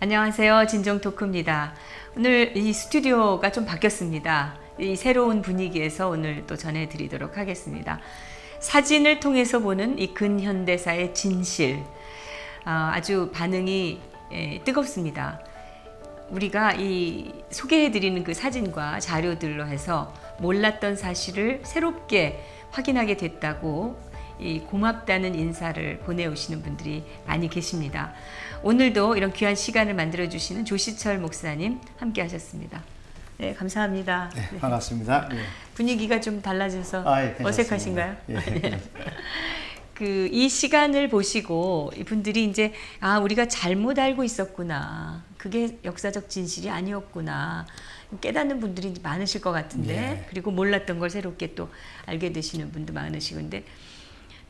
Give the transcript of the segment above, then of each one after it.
안녕하세요. 진정토크입니다. 오늘 이 스튜디오가 좀 바뀌었습니다. 이 새로운 분위기에서 오늘 또 전해드리도록 하겠습니다. 사진을 통해서 보는 이 근현대사의 진실, 아주 반응이 뜨겁습니다. 우리가 이 소개해드리는 그 사진과 자료들로 해서 몰랐던 사실을 새롭게 확인하게 됐다고 이 고맙다는 인사를 보내오시는 분들이 많이 계십니다. 오늘도 이런 귀한 시간을 만들어 주시는 조시철 목사님 함께 하셨습니다. 네, 감사합니다. 네, 반갑습니다. 네. 분위기가 좀 달라져서 예, 어색하신가요? 예, 이 시간을 보시고 이분들이 이제 우리가 잘못 알고 있었구나. 그게 역사적 진실이 아니었구나. 깨닫는 분들이 많으실 것 같은데 예. 그리고 몰랐던 걸 새롭게 또 알게 되시는 분도 많으시고 근데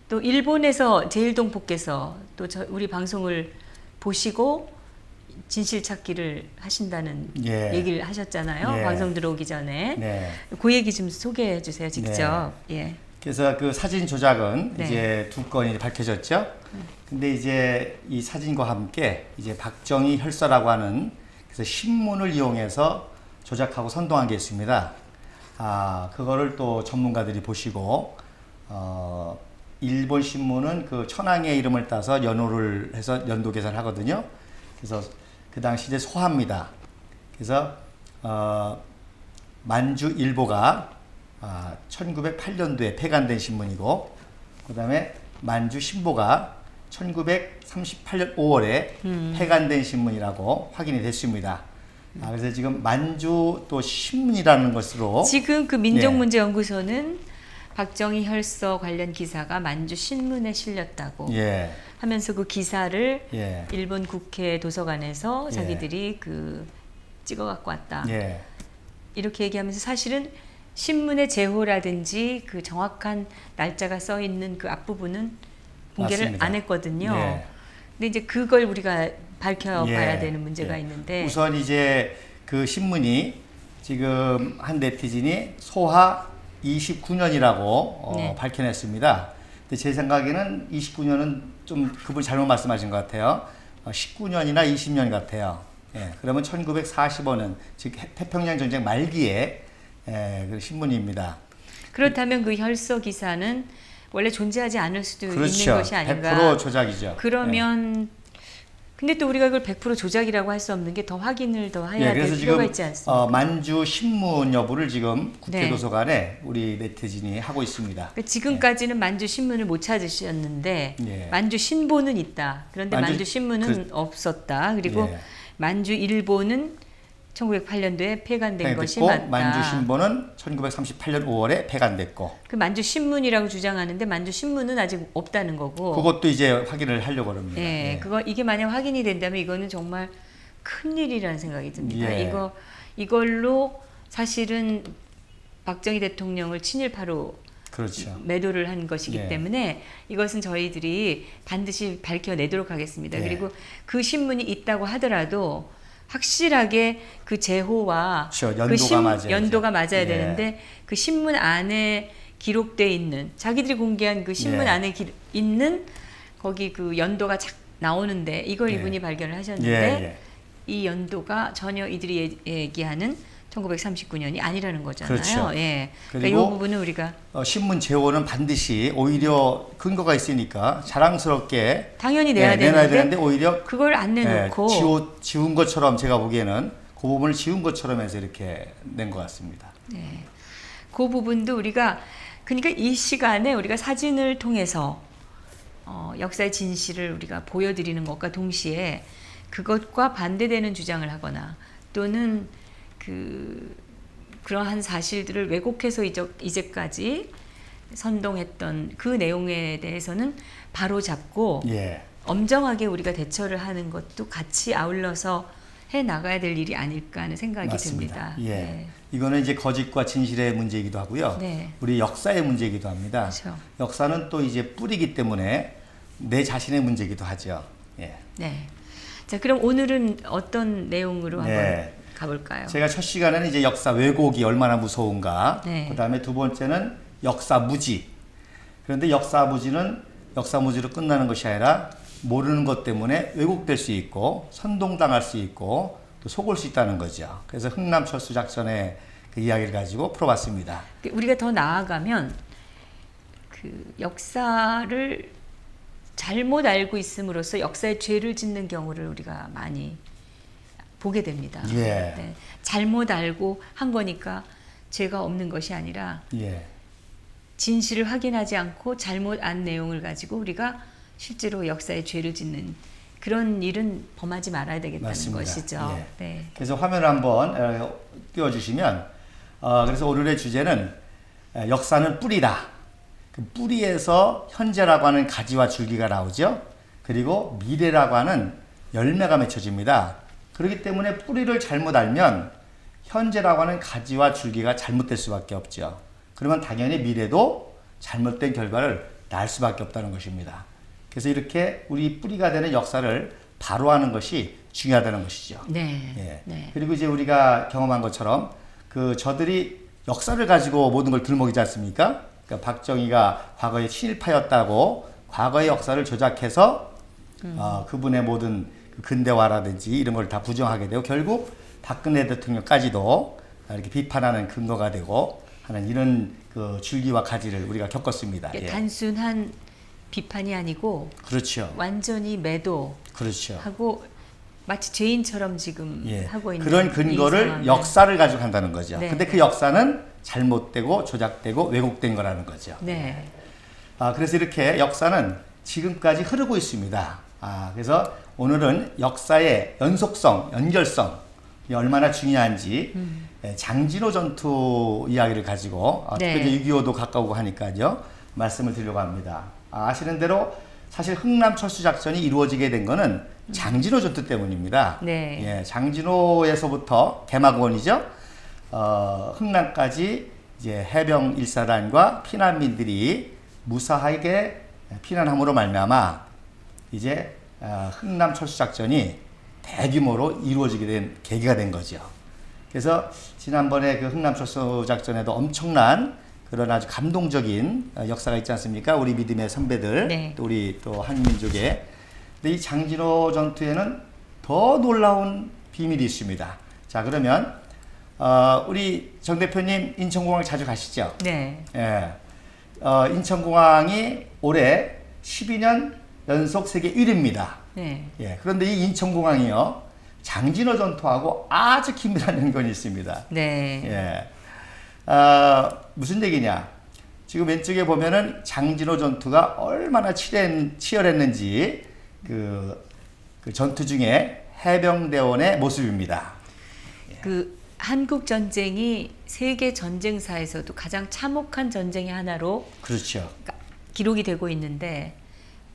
또 일본에서 제일동포께서 또 우리 방송을 보시고 진실 찾기를 하신다는 얘기를 하셨잖아요. 방송 들어오기 전에. 네. 그 얘기 좀 소개해 주세요. 직접. 예. 그래서 그 사진 조작은 네. 이제 2건이 밝혀졌죠. 근데 이제 이 사진과 함께 이제 박정희 혈서라고 하는 그래서 신문을 이용해서 조작하고 선동한 게 있습니다. 그거를 또 전문가들이 보시고 일본 신문은 그 천황의 이름을 따서 연호를 해서 연도 계산을 하거든요. 그래서 그 당시 이제 소하입니다. 그래서 만주일보가 1908년도에 폐간된 신문이고, 그 다음에 만주신보가 1938년 5월에 폐간된 신문이라고 확인이 됐습니다. 그래서 지금 만주 또 신문이라는 것으로 지금 그 민족문제연구소는 박정희 혈서 관련 기사가 만주 신문에 실렸다고 하면서 그 기사를 일본 국회 도서관에서 자기들이 그 찍어 갖고 왔다. 이렇게 얘기하면서 사실은 신문의 제호라든지 그 정확한 날짜가 써 있는 그 앞부분은 공개를 맞습니다. 안 했거든요. 근데 이제 그걸 우리가 밝혀봐야 되는 문제가 있는데 우선 이제 그 신문이 지금 한 네티즌이 소하 29년이라고 밝혀냈습니다. 근데 제 생각에는 29년은 좀 그분이 잘못 말씀하신 것 같아요. 19년이나 20년 같아요. 그러면 1945년 즉 태평양 전쟁 말기에 그 신문입니다. 그렇다면 그 혈서 기사는 원래 존재하지 않을 수도 있는 것이 아닌가. 100% 조작이죠. 그러면 근데 또 우리가 이걸 100% 조작이라고 할 수 없는 게 더 확인을 더 해야 될 필요가 있지 않습니까? 만주 신문 여부를 지금 국회도서관에 우리 네티즌이 하고 있습니다. 그러니까 지금까지는 만주 신문을 못 찾으셨는데 만주 신보는 있다. 그런데 만주 신문은 없었다. 그리고 만주 일보는 1908년도에 폐간된 것이 맞다. 만주 신보는 1938년 5월에 폐간됐고. 그 만주 신문이라고 주장하는데 만주 신문은 아직 없다는 거고. 그것도 이제 확인을 하려고 합니다. 이게 만약 확인이 된다면 이거는 정말 큰 일이라는 생각이 듭니다. 이걸로 사실은 박정희 대통령을 친일파로 매도를 한 것이기 때문에 이것은 저희들이 반드시 밝혀내도록 하겠습니다. 그리고 그 신문이 있다고 하더라도 확실하게 그 제호와 연도가 맞아야 되는데 그 신문 안에 기록되어 있는 자기들이 공개한 그 신문 안에 있는 거기 그 연도가 나오는데 이걸 이분이 발견을 하셨는데 이 연도가 전혀 이들이 얘기하는 1939년이 아니라는 거잖아요. 그러니까 이 부분은 우리가 신문 제호는 반드시 오히려 근거가 있으니까 자랑스럽게 당연히 내야 되는데 오히려 그걸 안 내놓고 지운 것처럼 제가 보기에는 그 부분을 지운 것처럼 해서 이렇게 낸 것 같습니다. 그 부분도 우리가 그러니까 이 시간에 우리가 사진을 통해서 역사의 진실을 우리가 보여드리는 것과 동시에 그것과 반대되는 주장을 하거나 또는 그러한 사실들을 왜곡해서 이제까지 선동했던 그 내용에 대해서는 바로 잡고 엄정하게 우리가 대처를 하는 것도 같이 아울러서 해 나가야 될 일이 아닐까 하는 생각이 맞습니다. 듭니다. 이거는 이제 거짓과 진실의 문제이기도 하고요. 우리 역사의 문제이기도 합니다. 역사는 또 이제 뿌리기 때문에 내 자신의 문제이기도 하죠. 자, 그럼 오늘은 어떤 내용으로 한번 가볼까요? 제가 첫 시간에는 이제 역사 왜곡이 얼마나 무서운가. 그 다음에 두 번째는 역사 무지. 그런데 역사 무지는 역사 무지로 끝나는 것이 아니라 모르는 것 때문에 왜곡될 수 있고 선동당할 수 있고 또 속을 수 있다는 거죠. 그래서 흥남철수 작전의 그 이야기를 가지고 풀어봤습니다. 우리가 더 나아가면 그 역사를 잘못 알고 있음으로써 역사의 죄를 짓는 경우를 우리가 많이 보게 됩니다. 예. 네. 잘못 알고 한 거니까 죄가 없는 것이 아니라 예. 진실을 확인하지 않고 잘못 안 내용을 가지고 우리가 실제로 역사의 죄를 짓는 그런 일은 범하지 말아야 되겠다는 맞습니다. 것이죠. 예. 네. 그래서 화면을 한번 띄워주시면 그래서 오늘의 주제는 역사는 뿌리다. 그 뿌리에서 현재라고 하는 가지와 줄기가 나오죠. 그리고 미래라고 하는 열매가 맺혀집니다. 그렇기 때문에 뿌리를 잘못 알면 현재라고 하는 가지와 줄기가 잘못될 수밖에 없죠. 그러면 당연히 미래도 잘못된 결과를 낳을 수밖에 없다는 것입니다. 그래서 이렇게 우리 뿌리가 되는 역사를 바로 하는 것이 중요하다는 것이죠. 네. 예. 네. 그리고 이제 우리가 경험한 것처럼 그 저들이 역사를 가지고 모든 걸 들먹이지 않습니까? 그러니까 박정희가 과거에 친일파였다고 과거의 역사를 조작해서 그분의 모든 근대화라든지 이런 걸 다 부정하게 되고 결국 박근혜 대통령까지도 이렇게 비판하는 근거가 되고 하는 이런 그 줄기와 가지를 우리가 겪었습니다. 예. 단순한 비판이 아니고 그렇죠. 완전히 매도하고 그렇죠. 마치 죄인처럼 지금 예. 하고 있는 그런 근거를 역사를 가지고 한다는 거죠. 네. 근데 그 역사는 잘못되고 조작되고 왜곡된 거라는 거죠. 네. 그래서 이렇게 역사는 지금까지 흐르고 있습니다. 그래서 오늘은 역사의 연속성, 연결성 이 얼마나 중요한지 장진호 전투 이야기를 가지고 네. 특히 6.25도 가까우고 하니까요 말씀을 드리려고 합니다. 아시는 대로 사실 흥남철수 작전이 이루어지게 된 거는 장진호 전투 때문입니다. 네. 예, 장진호에서부터 개막원이죠. 흥남까지 이제 해병 1사단과 피난민들이 무사하게 피난함으로 말미암아 이제 흥남 철수 작전이 대규모로 이루어지게 된 계기가 된 거죠. 그래서 지난번에 그 흥남 철수 작전에도 엄청난 그런 아주 감동적인 역사가 있지 않습니까? 우리 믿음의 선배들, 네. 또 우리 또 한민족의. 근데 이 장진호 전투에는 더 놀라운 비밀이 있습니다. 자, 그러면 우리 정 대표님 인천공항 자주 가시죠? 네. 예. 인천공항이 올해 12년 연속 세계 1위입니다. 네. 예. 그런데 이 인천공항이요, 장진호 전투하고 아주 긴밀한 연관이 있습니다. 네. 예. 무슨 얘기냐? 지금 왼쪽에 보면은 장진호 전투가 얼마나 치열했는지 그 전투 중에 해병대원의 모습입니다. 그 한국 전쟁이 세계 전쟁사에서도 가장 참혹한 전쟁의 하나로 그렇죠. 기록이 되고 있는데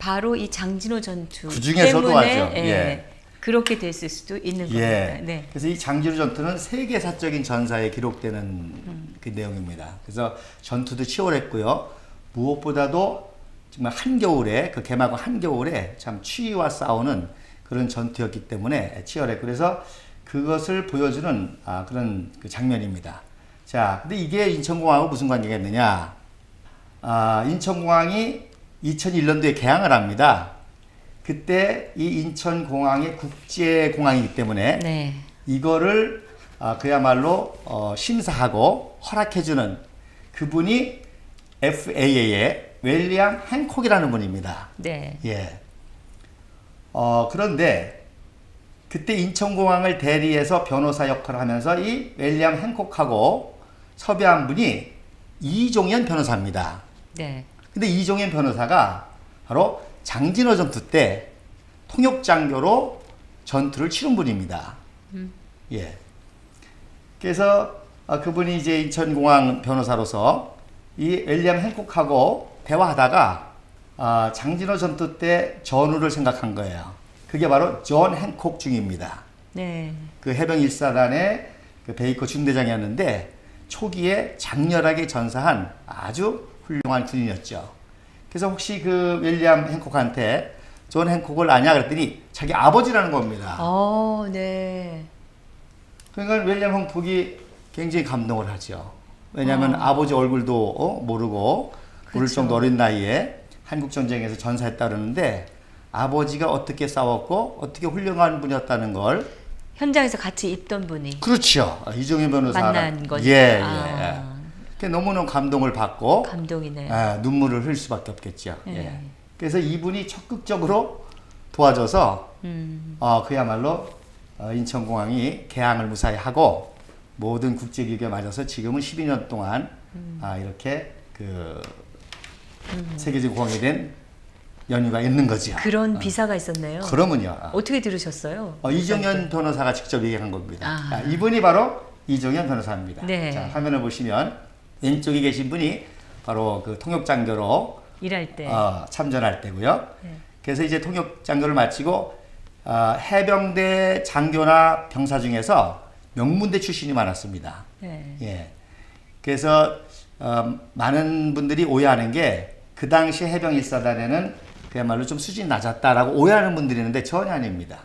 바로 이 장진호 전투 그 중에서도 때문에 하죠. 예. 그렇게 됐을 수도 있는 겁니다. 예. 네. 그래서 이 장진호 전투는 세계사적인 전사에 기록되는 그 내용입니다. 그래서 전투도 치열했고요. 무엇보다도 정말 한겨울에 그 개막한 한겨울에 참 추위와 싸우는 그런 전투였기 때문에 치열했고 그래서 그것을 보여주는 그런 그 장면입니다. 자, 근데 이게 인천공항하고 무슨 관계가 있느냐? 인천공항이 2001년도에 개항을 합니다. 그때 이 인천공항이 국제공항이기 때문에 네. 이거를 그야말로 심사하고 허락해주는 그분이 FAA의 윌리엄 행콕이라는 분입니다. 네. 예. 그런데 그때 인천공항을 대리해서 변호사 역할을 하면서 이 윌리엄 행콕하고 섭외한 분이 이종현 변호사입니다. 네. 근데 이종현 변호사가 바로 장진호 전투 때 통역장교로 전투를 치른 분입니다. 예. 그래서 그분이 이제 인천공항 변호사로서 이 윌리엄 행콕하고 대화하다가 장진호 전투 때 전우를 생각한 거예요. 그게 바로 존 행콕 중입니다. 네. 그 해병 1사단의 그 베이커 중대장이었는데 초기에 장렬하게 전사한 아주 훌륭한 군인이었죠. 그래서 혹시 그 윌리엄 행콕한테 존 행콕을 아냐 그랬더니 자기 아버지라는 겁니다. 네. 그러니까 윌리엄 행콕이 굉장히 감동을 하죠. 왜냐하면 아버지 얼굴도 모르고 모를 그렇죠. 정도 어린 나이에 한국 전쟁에서 전사했다 그러는데 아버지가 어떻게 싸웠고 어떻게 훌륭한 분이었다는 걸 현장에서 같이 있던 분이 그렇죠. 이종현 변호사 만난 거죠. 예, 아. 예. 너무너무 감동을 받고 감동이네요. 눈물을 흘릴 수밖에 없겠죠. 예. 예. 그래서 이분이 적극적으로 도와줘서 그야말로 인천공항이 개항을 무사히 하고 모든 국제기구에 맞아서 지금은 12년 동안 이렇게 그 세계적 공항이 된 연유가 있는 거죠. 그런 비사가 있었네요. 그러면요. 어떻게 들으셨어요? 이종현 변호사가 직접 얘기한 겁니다. 아. 이분이 바로 이종현 변호사입니다. 네. 자, 화면을 보시면 왼쪽에 계신 분이 바로 그 통역장교로 일할 때. 참전할 때고요. 네. 그래서 이제 통역장교를 마치고 해병대 장교나 병사 중에서 명문대 출신이 많았습니다. 네. 예. 그래서 많은 분들이 오해하는 게 그 당시 해병 1사단에는 그야말로 좀 수준이 낮았다라고 오해하는 분들이 있는데 전혀 아닙니다.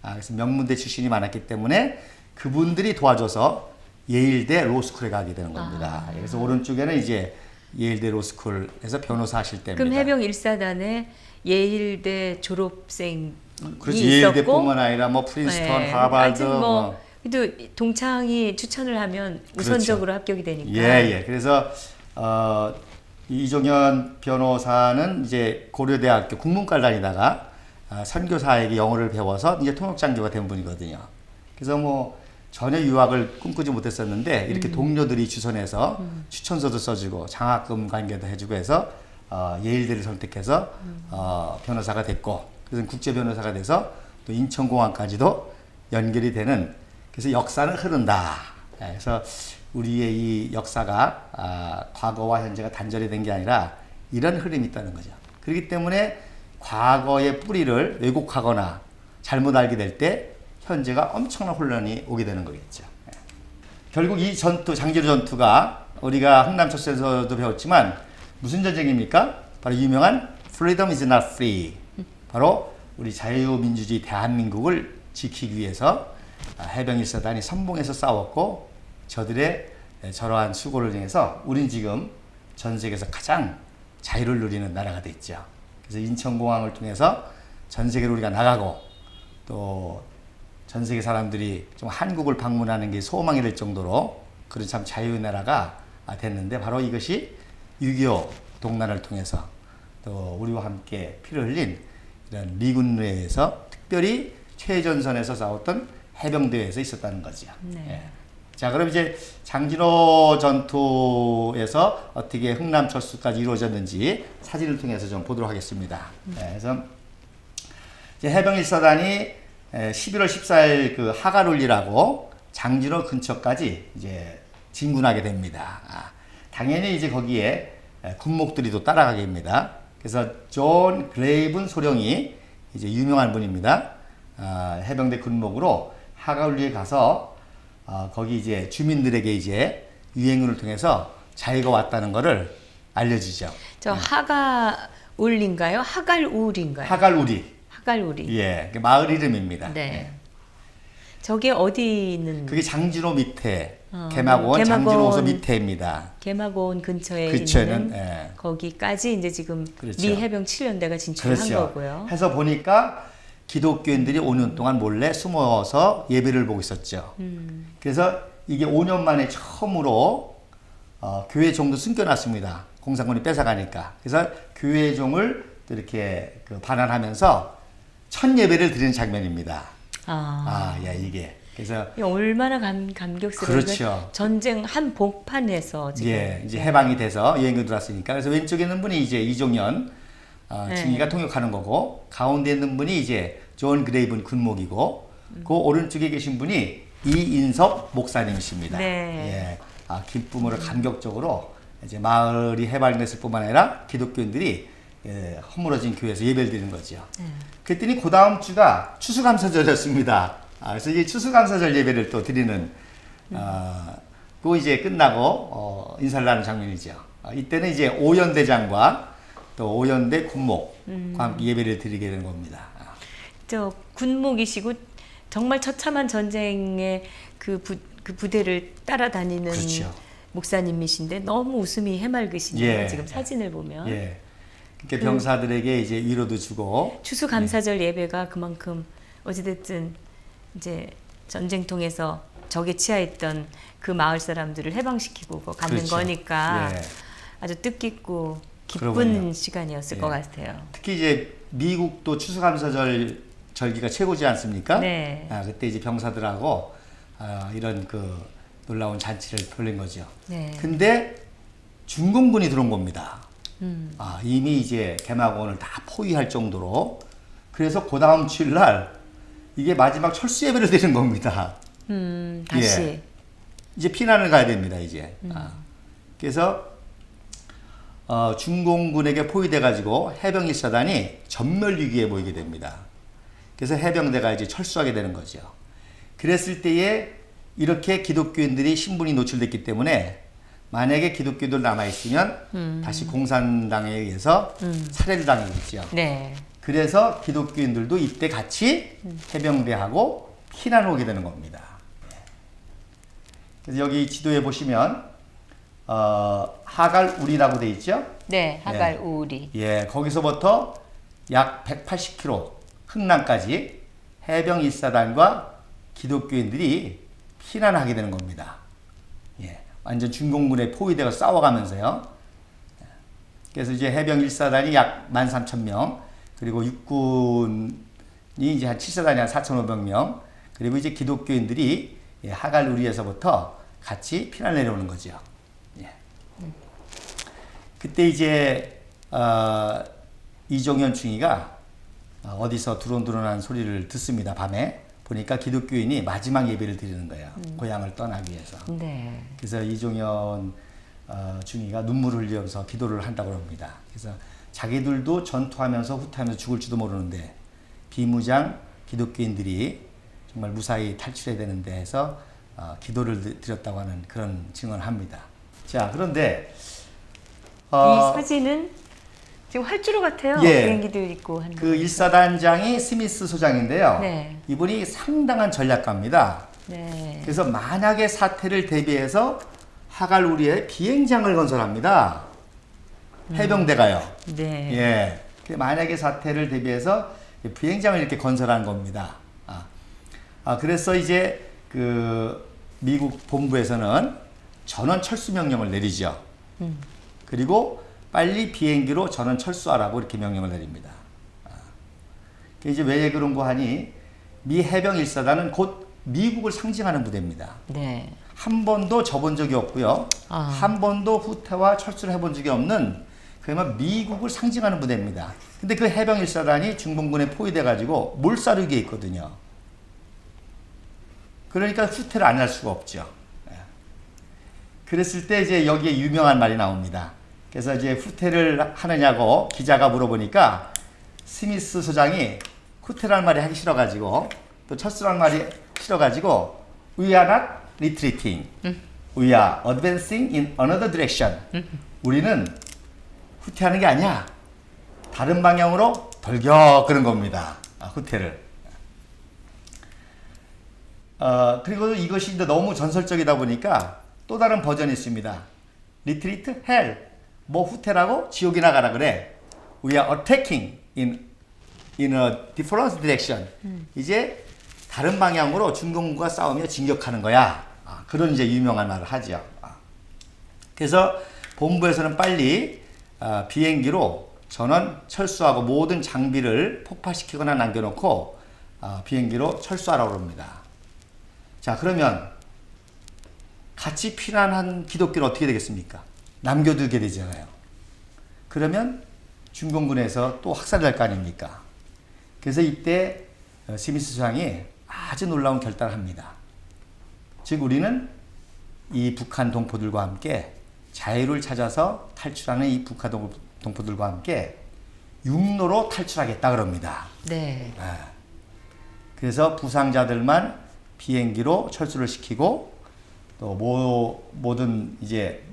그래서 명문대 출신이 많았기 때문에 그분들이 도와줘서 예일대 로스쿨에 가게 되는 겁니다. 그래서 오른쪽에는 이제 예일대 로스쿨에서 변호사 하실 때입니다. 그럼 해병 1사단에 예일대 졸업생이 그렇지. 있었고 예일대뿐만 아니라 뭐 프린스턴, 네. 하버드 그래도 동창이 추천을 하면 우선적으로 합격이 되니까. 예. 그래서 이종현 변호사는 이제 고려대학교 국문과를 다니다가 선교사에게 영어를 배워서 이제 통역장교가 된 분이거든요. 그래서 뭐 전혀 유학을 꿈꾸지 못했었는데 이렇게 동료들이 주선해서 추천서도 써주고 장학금 관계도 해주고 해서 예일대를 선택해서 변호사가 됐고 그래서 국제 변호사가 돼서 또 인천공항까지도 연결이 되는 그래서 역사는 흐른다. 그래서 우리의 이 역사가 과거와 현재가 단절이 된 게 아니라 이런 흐름이 있다는 거죠. 그렇기 때문에 과거의 뿌리를 왜곡하거나 잘못 알게 될 때 현재가 엄청난 혼란이 오게 되는 거겠죠. 결국 이 전투, 장지로 전투가 우리가 흥남초소에서도 배웠지만 무슨 전쟁입니까? 바로 유명한 Freedom is not free. 바로 우리 자유민주주의 대한민국을 지키기 위해서 해병 1사단이 선봉해서 싸웠고 저들의 저러한 수고를 통해서 우린 지금 전 세계에서 가장 자유를 누리는 나라가 됐죠. 그래서 인천공항을 통해서 전 세계로 우리가 나가고 또 전 세계 사람들이 좀 한국을 방문하는 게 소망이 될 정도로 그런 참 자유의 나라가 됐는데 바로 이것이 6.25 동란을 통해서 또 우리와 함께 피를 흘린 이런 미군 내에서 특별히 최전선에서 싸웠던 해병대에서 있었다는 거죠. 네. 예. 자, 그럼 이제 장진호 전투에서 어떻게 흥남철수까지 이루어졌는지 사진을 통해서 좀 보도록 하겠습니다. 네, 그래서 이제 해병 1사단이 11월 14일 그 하가룰리라고 장진호 근처까지 이제 진군하게 됩니다. 당연히 이제 거기에 군목들이 또 따라가게 됩니다. 그래서 존 그레이븐 소령이 이제 유명한 분입니다. 해병대 군목으로 하가룰리에 가서 거기 이제 주민들에게 이제 유행군을 통해서 자유가 왔다는 것을 알려주죠. 저 하가울인가요? 하갈울인가요? 하갈우리. 하갈우리. 예, 마을 이름입니다. 네. 예. 저게 어디 있는? 그게 장진호 밑에 개마고원 장진호소 밑에입니다. 개마고원 근처에 근처에는, 있는 예. 거기까지 이제 지금 그렇죠. 미 해병 7연대가 진출한 그렇죠. 거고요. 해서 보니까 기독교인들이 5년 동안 몰래 숨어서 예배를 보고 있었죠. 그래서 이게 5년 만에 처음으로 교회 종도 숨겨놨습니다. 공산군이 뺏어가니까. 그래서 교회 종을 이렇게 반환하면서 첫 예배를 드리는 장면입니다. 이게. 그래서 얼마나 감격스러운 그렇죠. 전쟁 한 복판에서 지금 이제 해방이 돼서 여행을 들어왔으니까. 그래서 왼쪽에 있는 분이 이제 이종현 중위가 통역하는 거고 가운데 있는 분이 이제 존 그레이븐 군목이고 그 오른쪽에 계신 분이 이인섭 목사님이십니다. 네. 예. 기쁨으로 감격적으로 이제 마을이 해방됐을 뿐만 아니라 기독교인들이 허물어진 교회에서 예배를 드리는 거죠. 그랬더니 그 다음 주가 추수감사절이었습니다. 그래서 이 추수감사절 예배를 또 드리는 그 이제 끝나고 인사를 나누는 장면이죠. 이때는 이제 오연대장과 또 오연대 군목과 함께 예배를 드리게 되는 겁니다. 저 군목이시고 정말 처참한 전쟁의 그 부대를 따라다니는 그렇죠. 목사님이신데 너무 웃음이 해맑으시네요. 예. 지금 사진을 보면. 예. 그러니까 병사들에게 이제 위로도 주고 추수감사절 예배가 그만큼 어찌됐든 이제 전쟁통에서 적에 취하했던 그 마을 사람들을 해방시키고 갚는 그렇죠. 거니까 예. 아주 뜻깊고 기쁜 그러군요. 시간이었을 예. 것 같아요. 특히 이제 미국도 추수감사절 절기가 최고지 않습니까? 네. 그때 이제 병사들하고 이런 그 놀라운 잔치를 벌린 거죠. 네. 근데 중공군이 들어온 겁니다. 이미 이제 개마고원을 다 포위할 정도로. 그래서 그 다음 주일 날 이게 마지막 철수 예배를 드리는 겁니다. 다시. 예. 이제 피난을 가야 됩니다, 이제. 그래서 중공군에게 포위돼 가지고 해병 1사단이 전멸 위기에 보이게 됩니다. 그래서 해병대가 이제 철수하게 되는 거죠. 그랬을 때에 이렇게 기독교인들이 신분이 노출됐기 때문에 만약에 기독교인들 남아있으면 다시 공산당에 의해서 살해를 당하겠죠. 네. 그래서 기독교인들도 이때 같이 해병대하고 피난을 오게 되는 겁니다. 그래서 여기 지도에 보시면 하갈 우리라고 돼 있죠? 네, 하갈 우리. 예, 거기서부터 약 180km 흥남까지 해병 1사단과 기독교인들이 피난하게 되는 겁니다. 예, 완전 중공군에 포위되어 싸워가면서요. 그래서 이제 해병 1사단이 약 13,000명, 그리고 육군이 이제 한 7사단이 한 4,500명, 그리고 이제 기독교인들이 하갈 우리에서부터 같이 피난 내려오는 거죠. 예. 그때 이제 이종현 중위가 어디서 두런두런한 소리를 듣습니다. 밤에 보니까 기독교인이 마지막 예배를 드리는 거예요. 고향을 떠나기 위해서. 네. 그래서 이종현 중위가 눈물을 흘리면서 기도를 한다고 합니다. 그래서 자기들도 전투하면서 후퇴하면서 죽을지도 모르는데 비무장 기독교인들이 정말 무사히 탈출해야 되는데 해서 기도를 드렸다고 하는 그런 증언을 합니다. 자, 그런데 이 사진은 지금 활주로 같아요. 예. 비행기도 있고 하는 그 1사단장이 스미스 소장인데요. 네. 이분이 상당한 전략가입니다. 네. 그래서 만약의 사태를 대비해서 하갈 우리의 비행장을 건설합니다. 해병대가요. 네. 예. 만약의 사태를 대비해서 비행장을 이렇게 건설한 겁니다. 그래서 이제 그 미국 본부에서는 전원 철수 명령을 내리죠. 그리고 빨리 비행기로 전원 철수하라고 이렇게 명령을 내립니다. 이제 왜 그런 거 하니 미 해병 1사단은 곧 미국을 상징하는 부대입니다. 네. 한 번도 접은 적이 없고요. 한 번도 후퇴와 철수를 해본 적이 없는 그야말로 미국을 상징하는 부대입니다. 근데 그 해병 1사단이 중공군에 포위돼 가지고 몰사륙에 있거든요. 그러니까 후퇴를 안 할 수가 없죠. 그랬을 때 이제 여기에 유명한 말이 나옵니다. 그래서 이제 후퇴를 하느냐고 기자가 물어보니까 스미스 소장이 후퇴라는 말이 하기 싫어가지고 또 철수라는 말이 싫어가지고 We are not retreating. We are advancing in another direction. 우리는 후퇴하는 게 아니야. 다른 방향으로 돌격 그런 겁니다. 후퇴를. 그리고 이것이 이제 너무 전설적이다 보니까 또 다른 버전이 있습니다. Retreat, hell. 뭐 후퇴라고? 지옥이나 가라 그래. We are attacking in a different direction. 이제 다른 방향으로 중공군과 싸우며 진격하는 거야. 그런 이제 유명한 말을 하죠. 그래서 본부에서는 빨리 비행기로 전원 철수하고 모든 장비를 폭파시키거나 남겨놓고 비행기로 철수하라고 합니다. 자, 그러면 같이 피난한 기독교는 어떻게 되겠습니까? 남겨두게 되잖아요. 그러면 중공군에서 또 학살될 거 아닙니까? 그래서 이때 스미스 소장이 아주 놀라운 결단을 합니다. 즉 우리는 이 북한 동포들과 함께 자유를 찾아서 탈출하는 이 북한 동포들과 함께 육로로 탈출하겠다 그럽니다. 네. 그래서 부상자들만 비행기로 철수를 시키고 또 모든 이제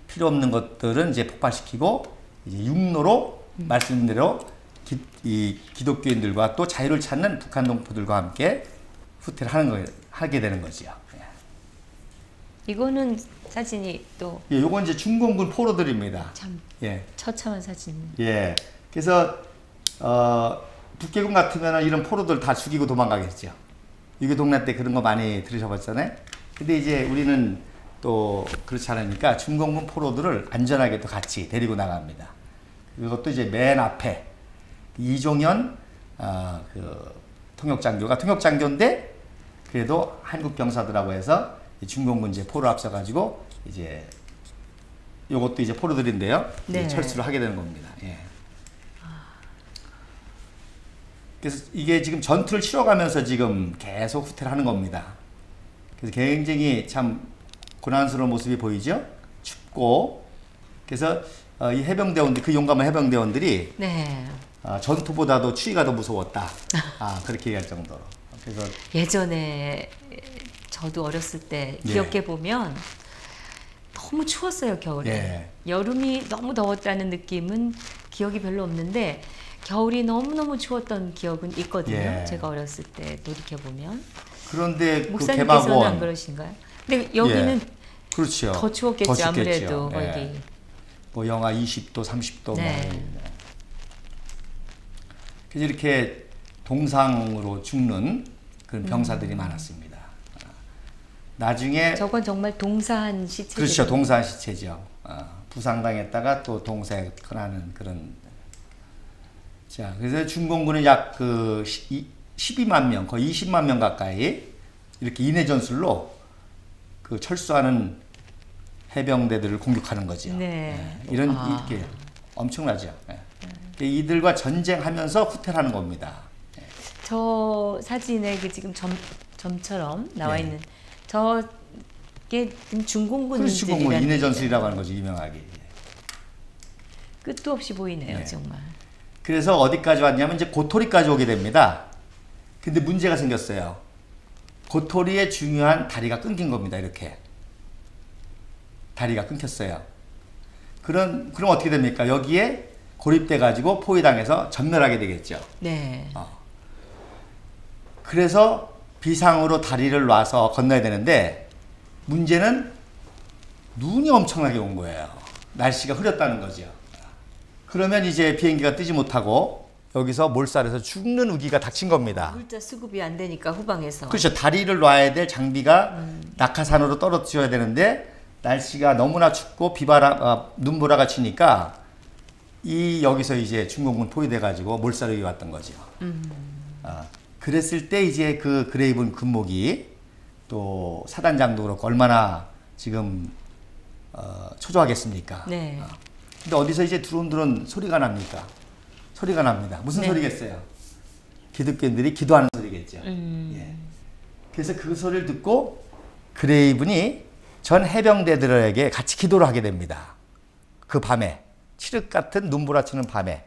필요 없는 것들은 이제 폭발시키고 이제 육로로 말씀대로 기독교인들과 또 자유를 찾는 북한 동포들과 함께 후퇴를 하게 되는 거지요. 이거는 사진이 또 예, 요건 이제 중공군 포로들입니다. 참 예. 처참한 사진. 예. 그래서 북계군 같으면 이런 포로들 다 죽이고 도망가겠죠. 유교동란 때 그런 거 많이 들으셔봤잖아요. 근데 이제 우리는 또 그렇지 않으니까 중공군 포로들을 안전하게 또 같이 데리고 나갑니다. 이것도 이제 맨 앞에 이종현 그 통역장교가 통역장교인데 그래도 한국 병사들하고 해서 중공군 이제 포로 앞서가지고 이제 요것도 이제 포로들인데요. 네. 이제 철수를 하게 되는 겁니다. 예. 그래서 이게 지금 전투를 치러가면서 지금 계속 후퇴를 하는 겁니다. 그래서 굉장히 참 고난스러운 모습이 보이죠? 춥고. 그래서 이 해병대원들, 그 용감한 해병대원들이 네. 전투보다도 추위가 더 무서웠다. 그렇게 얘기할 정도로. 그래서 예전에 저도 어렸을 때 예. 기억해 보면 너무 추웠어요, 겨울에. 예. 여름이 너무 더웠다는 느낌은 기억이 별로 없는데 겨울이 너무너무 추웠던 기억은 있거든요. 예. 제가 어렸을 때 돌이켜 보면. 그런데 그 목사님께서는 안 개막원 그러신가요? 근데 여기는 그렇죠. 더 추웠겠죠, 더 춥겠죠. 아무래도 예. 거기. 뭐 영하 20도, 30도 네. 그래서 이렇게 동상으로 죽는 그런 병사들이 많았습니다. 나중에 저건 정말 동사한 시체. 그렇죠. 동사한 시체죠. 부상당했다가 또 동사하는 그런. 자, 그래서 중공군은 약 그 12만 명, 거의 20만 명 가까이 이렇게 인해 전술로 그 철수하는 해병대들을 공격하는 거죠. 네. 이런 이렇게 엄청나죠. 이들과 전쟁하면서 후퇴하는 겁니다. 저 사진에 그 지금 점처럼 나와 네. 있는 저게 중공군 그래서 중공군 인해 전술이라고 하는 거죠, 유명하게. 끝도 없이 보이네요, 네. 정말. 그래서 어디까지 왔냐면 이제 고토리까지 오게 됩니다. 근데 문제가 생겼어요. 고토리의 중요한 다리가 끊긴 겁니다. 이렇게 다리가 끊겼어요. 그럼 어떻게 됩니까? 여기에 고립돼 가지고 포위당해서 전멸하게 되겠죠. 네. 그래서 비상으로 다리를 놔서 건너야 되는데 문제는 눈이 엄청나게 온 거예요. 날씨가 흐렸다는 거죠. 그러면 이제 비행기가 뜨지 못하고 여기서 몰살해서 죽는 위기가 닥친 겁니다. 물자 수급이 안 되니까 후방에서. 그렇죠. 다리를 놔야 될 장비가 낙하산으로 떨어져야 되는데 날씨가 너무나 춥고 눈보라가 치니까 여기서 이제 중공군 포위돼 가지고 몰살이 왔던 거죠. 그랬을 때 이제 그 그레이븐 군목이 또 사단장도 그렇고 얼마나 지금 초조하겠습니까? 네. 근데 어디서 이제 두런두런 소리가 납니까? 소리가 납니다. 무슨 네. 소리겠어요? 기독교인들이 기도하는 소리겠죠. 예. 그래서 그 소리를 듣고 그레이븐이 전 해병대들에게 같이 기도를 하게 됩니다. 그 밤에 칠흑 같은 눈보라치는 밤에.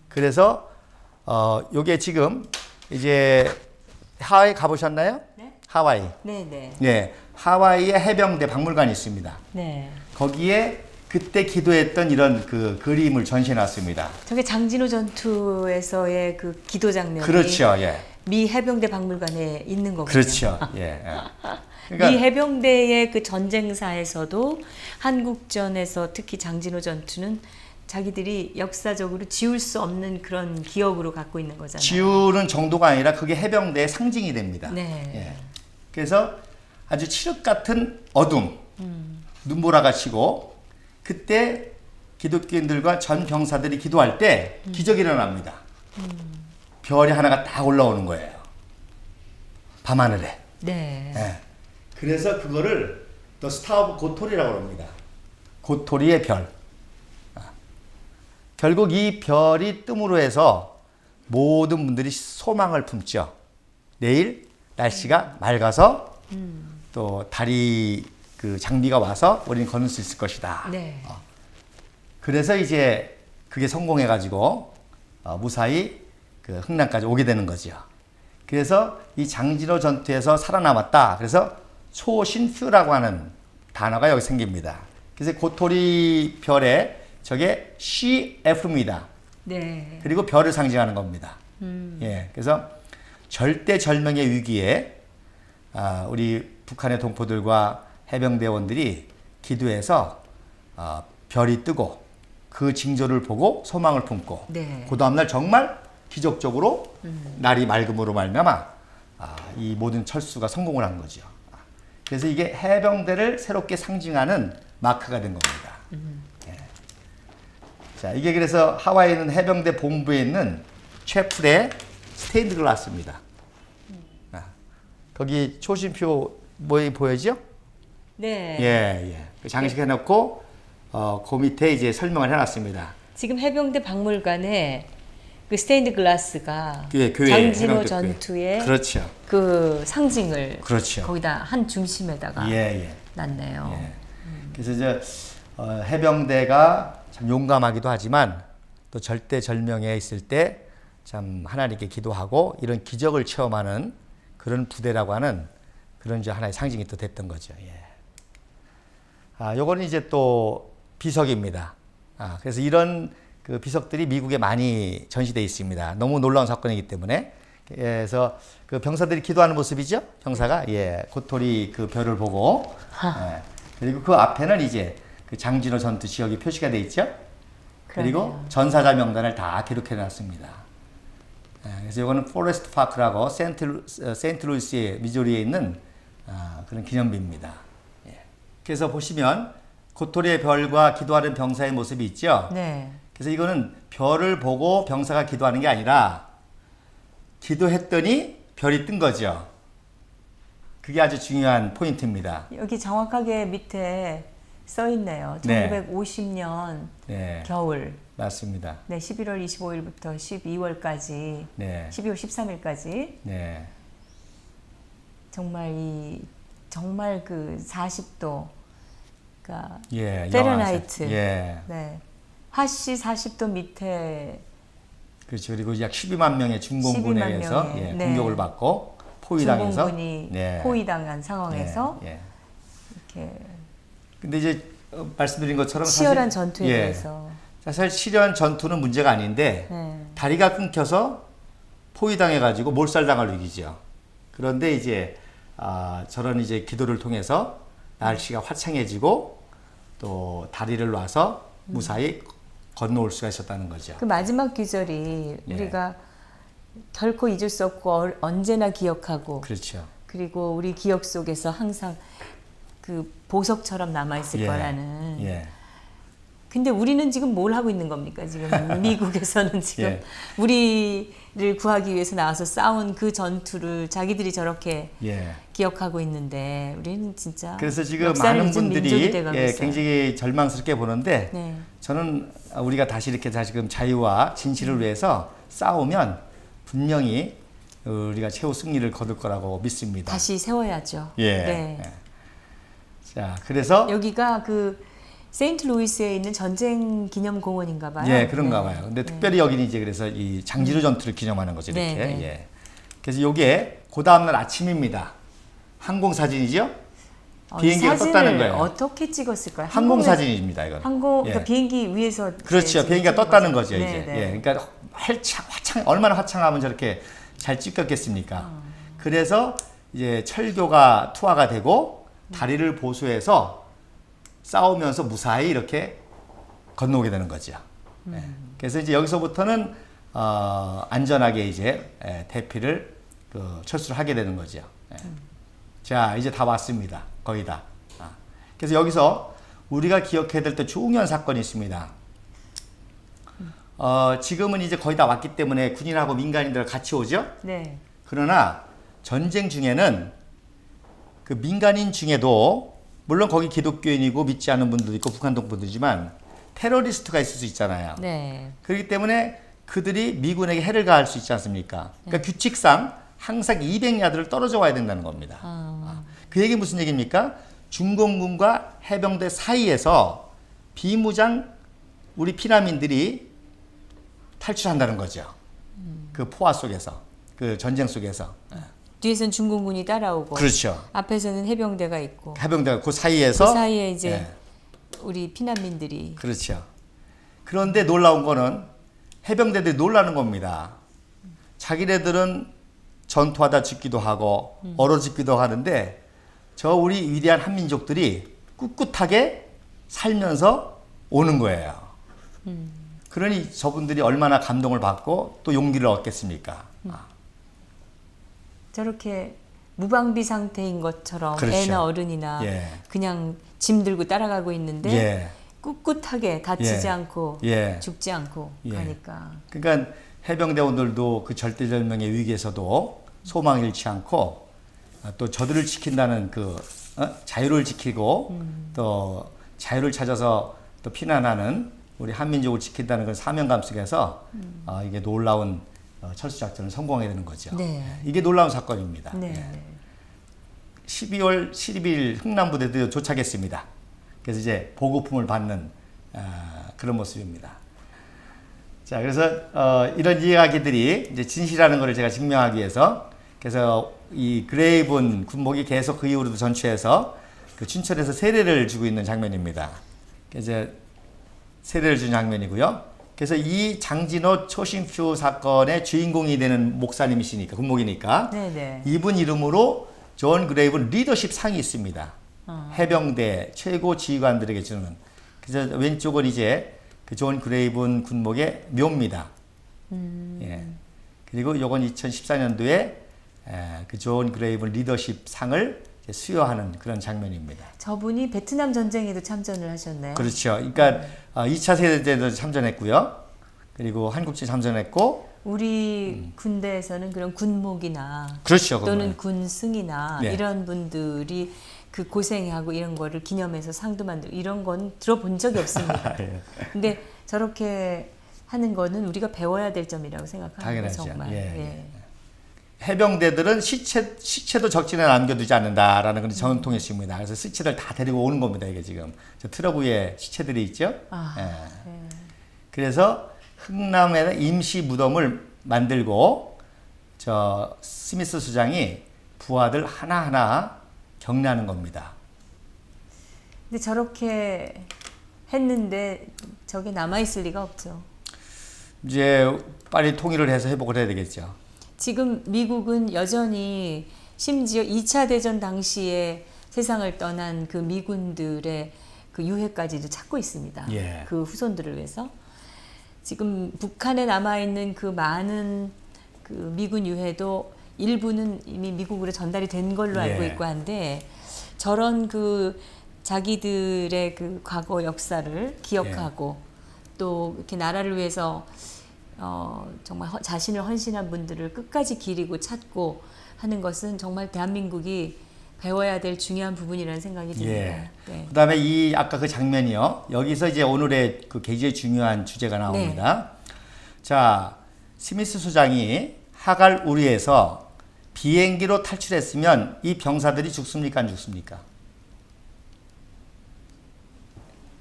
그래서 요게 지금 이제 하와이 가보셨나요? 네? 하와이. 네, 네. 예, 하와이에 해병대 박물관이 있습니다. 네. 거기에 그때 기도했던 이런 그 그림을 전시해 놨습니다. 저게 장진호 전투에서의 그 기도 장면이 그렇죠. 예. 미 해병대 박물관에 있는 거군요. 그렇죠. 예. 예. 미 해병대의 그 전쟁사에서도 한국전에서 특히 장진호 전투는 자기들이 역사적으로 지울 수 없는 그런 기억으로 갖고 있는 거잖아요. 지우는 정도가 아니라 그게 해병대의 상징이 됩니다. 네. 예. 그래서 아주 칠흑 같은 어둠, 눈보라가 치고 그때 기독교인들과 전 병사들이 기도할 때 기적이 일어납니다. 별이 하나가 딱 올라오는 거예요. 밤하늘에. 네. 예. 그래서 그거를 또 스타 오브 고토리라고 합니다. 고토리의 별. 결국 이 별이 뜸으로 해서 모든 분들이 소망을 품죠. 내일 날씨가 맑아서 또 다리 그 장비가 와서 우리는 건널 수 있을 것이다. 네. 그래서 이제 그게 성공해가지고 무사히 그 흥남까지 오게 되는 거죠. 그래서 이 장진호 전투에서 살아남았다. 그래서 초신표라고 하는 단어가 여기 생깁니다. 그래서 고토리 별에 저게 CF입니다. 네. 그리고 별을 상징하는 겁니다. 예, 그래서 절대절명의 위기에 우리 북한의 동포들과 해병대원들이 기도해서 별이 뜨고 그 징조를 보고 소망을 품고 네. 그 다음날 정말 기적적으로 날이 맑음으로 말미암아 이 모든 철수가 성공을 한 거죠. 그래서 이게 해병대를 새롭게 상징하는 마크가 된 겁니다. 예. 자, 이게 그래서 하와이에 있는 해병대 본부에 있는 채플의 스테인드 글라스입니다. 거기 초심표 뭐에 보여죠? 네. 예. 그 장식해놓고 그 밑에 이제 설명을 해놨습니다. 지금 해병대 박물관에 그 스테인드 글라스가 교회, 장진호 해병대 전투의 그렇죠. 그 상징을 그렇죠. 거기다 한 중심에다가 놨네요. 예. 그래서 이제 해병대가 참 용감하기도 하지만 또 절대절명에 있을 때 참 하나님께 기도하고 이런 기적을 체험하는 그런 부대라고 하는 그런 이제 하나의 상징이 또 됐던 거죠. 예. 요거는 이제 또 비석입니다. 그래서 이런 그 비석들이 미국에 많이 전시되어 있습니다. 너무 놀라운 사건이기 때문에. 그래서 그 병사들이 기도하는 모습이죠. 병사가 고토리 그 별을 보고 그리고 그 앞에는 이제 그 장진호 전투 지역이 표시가 되어 있죠. 그리고 그러네요. 전사자 명단을 다 기록해 놨습니다. 그래서 이거는 포레스트 파크라고 세인트루이스의 미조리에 있는 그런 기념비입니다. 그래서 보시면 고토리의 별과 기도하는 병사의 모습이 있죠. 네. 그래서 이거는 별을 보고 병사가 기도하는 게 아니라 기도했더니 별이 뜬 거죠. 그게 아주 중요한 포인트입니다. 여기 정확하게 밑에 써 있네요. 네. 1950년 네, 겨울. 맞습니다. 네, 11월 25일부터 12월까지, 네, 12월 13일까지 네, 정말 그 40도, 그러니까 예, 페르나이트, 예, 네, 화씨 40도 밑에 그렇죠. 그리고 약 12만 명의 중공군에 12만 의해서 명의, 공격을 받고 포위당해서 중공군이 포위당한 상황에서 이렇게 근데 이제 말씀드린 것처럼 치열한 전투에 대해서 사실 치열한 전투는 문제가 아닌데 다리가 끊겨서 포위당해가지고 몰살당할 위기죠. 그런데 이제 저런 이제 기도를 통해서 날씨가 화창해지고 또 다리를 놔서 무사히 건너올 수가 있었다는 거죠. 그 마지막 기절이 우리가 결코 잊을 수 없고 언제나 기억하고 그렇죠. 그리고 우리 기억 속에서 항상 그 보석처럼 남아있을 거라는. 근데 우리는 지금 뭘 하고 있는 겁니까? 지금 미국에서는 지금 우리를 구하기 위해서 나와서 싸운 그 전투를 자기들이 저렇게 기억하고 있는데 우리는 진짜 그래서 지금 많은 분들이 굉장히 절망스럽게 보는데 저는 우리가 다시 지금 자유와 진실을 위해서 싸우면 분명히 우리가 최후 승리를 거둘 거라고 믿습니다. 다시 세워야죠. 자, 그래서 여기가 그 세인트루이스에 있는 전쟁 기념 공원인가 봐요. 그런가 봐요. 근데 특별히 여기는 이제 그래서 이 장진호 전투를 기념하는 거죠, 이렇게. 그래서 요게 그 다음 날 아침입니다. 항공 사진이죠? 비행기가 떴다는 거예요. 어떻게 찍었을까요? 항공 사진입니다, 이건. 그러니까 비행기 위에서 그렇죠. 비행기가 떴다는 거죠, 이제. 그러니까 얼마나 화창하면 저렇게 잘 찍혔겠습니까? 그래서 이제 철교가 투하가 되고 다리를 보수해서 싸우면서 무사히 이렇게 건너오게 되는 거죠. 그래서 이제 여기서부터는 안전하게 이제 대피를 철수를 하게 되는 거죠. 자, 이제 다 왔습니다. 거의 다. 그래서 여기서 우리가 기억해야 될 때 중요한 사건이 있습니다. 지금은 이제 거의 다 왔기 때문에 군인하고 민간인들 같이 오죠. 그러나 전쟁 중에는 그 민간인 중에도 물론 거기 기독교인이고 믿지 않는 분들도 있고 북한동 분들이지만 테러리스트가 있을 수 있잖아요. 그렇기 때문에 그들이 미군에게 해를 가할 수 있지 않습니까? 그러니까 규칙상 항상 200야드를 떨어져 와야 된다는 겁니다. 그 얘기 무슨 얘기입니까? 중공군과 해병대 사이에서 비무장 우리 피난민들이 탈출한다는 거죠. 그 포화 속에서, 그 전쟁 속에서. 뒤에서는 중공군이 따라오고, 그렇죠. 앞에서는 해병대가 있고, 해병대가 그 사이에 이제 우리 피난민들이. 그렇죠. 그런데 놀라운 거는 해병대들이 놀라는 겁니다. 자기네들은 전투하다 죽기도 하고 얼어 죽기도 하는데 저 우리 위대한 한민족들이 꿋꿋하게 살면서 오는 거예요. 그러니 저분들이 얼마나 감동을 받고 또 용기를 얻겠습니까? 저렇게 무방비 상태인 것처럼 그렇죠. 애나 어른이나 예. 그냥 짐 들고 따라가고 있는데 예. 꿋꿋하게 다치지 예. 않고 예. 죽지 않고 예. 가니까. 그러니까 해병대원들도 그 절대절명의 위기에서도 소망을 잃지 않고 또 저들을 지킨다는 그 자유를 지키고 또 자유를 찾아서 또 피난하는 우리 한민족을 지킨다는 그 사명감 속에서 이게 놀라운 철수작전을 성공하게 되는 거죠. 네. 이게 놀라운 사건입니다. 네. 예. 12월 12일 흥남부대도 도착했습니다. 그래서 이제 보급품을 받는 그런 모습입니다. 자, 그래서 이런 이야기들이 이제 진실이라는 것을 제가 증명하기 위해서 그래서 이 그레이븐 군목이 계속 그 이후로도 전투해서 그 춘천에서 세례를 주고 있는 장면입니다. 이제 세례를 준 장면이고요. 그래서 이 장진호 초심표 사건의 주인공이 되는 목사님이시니까 군목이니까 네네. 이분 이름으로 존 그레이븐 리더십 상이 있습니다. 해병대 최고 지휘관들에게 주는. 그래서 왼쪽은 이제 그 존 그레이븐 군목의 묘입니다. 예. 그리고 요건 2014년도에 그 존 그레이븐 리더십 상을 수여하는 그런 장면입니다. 저분이 베트남 전쟁에도 참전을 하셨나요? 그렇죠. 그러니까 2차 세계대전도 참전했고요. 그리고 한국지 참전했고. 우리 군대에서는 그런 군목이나 그렇죠. 또는 군승이나 네. 이런 분들이 그 고생하고 이런 거를 기념해서 상도 만들고 이런 건 들어본 적이 없습니다. 예. 근데 저렇게 하는 거는 우리가 배워야 될 점이라고 생각합니다. 당연하죠. 정말. 예, 예. 해병대들은 시체도 적진에 남겨두지 않는다라는 그런 전통이 있습니다. 그래서 시체들 다 데리고 오는 겁니다. 이게 지금 저 트럭 위에 시체들이 있죠. 아, 예. 예. 그래서 흥남에 임시 무덤을 만들고 저 스미스 수장이 부하들 하나하나 격려하는 겁니다. 근데 저렇게 했는데 저게 남아있을 리가 없죠. 이제 빨리 통일을 해서 회복을 해야 되겠죠. 지금 미국은 여전히 심지어 2차 대전 당시에 세상을 떠난 그 미군들의 그 유해까지도 찾고 있습니다. 예. 그 후손들을 위해서. 지금 북한에 남아있는 그 많은 그 미군 유해도 일부는 이미 미국으로 전달이 된 걸로 알고 예. 있고 한데 저런 그 자기들의 그 과거 역사를 기억하고 또 이렇게 나라를 위해서 정말 자신을 헌신한 분들을 끝까지 기리고 찾고 하는 것은 정말 대한민국이 배워야 될 중요한 부분이라는 생각이 듭니다. 예. 네. 그다음에 이 아까 그 장면이요. 여기서 이제 오늘의 그 굉장히 중요한 주제가 나옵니다. 자, 스미스 소장이 하갈 우리에서 비행기로 탈출했으면 이 병사들이 죽습니까, 안 죽습니까?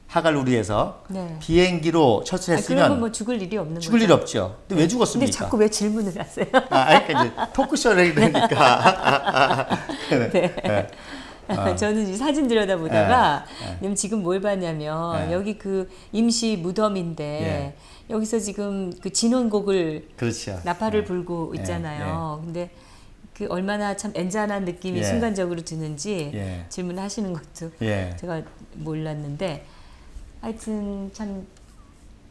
하갈 우리에서 네. 비행기로 그러면 철수했으면 뭐 죽을 일이 없는 죽을 거죠. 일 없죠. 근데 왜 죽었습니까? 근데 자꾸 왜 질문을 하세요? 그러니까 이제 토크쇼를 해야 되니까. 네. 저는 이 사진 들여다보다가 지금 뭘 봤냐면 여기 그 임시 무덤인데 여기서 지금 그 진원곡을 그렇죠. 나팔을 불고 있잖아요. 근데 그 얼마나 참 애잔한 느낌이 순간적으로 드는지 질문하시는 것도 제가 몰랐는데 하여튼 참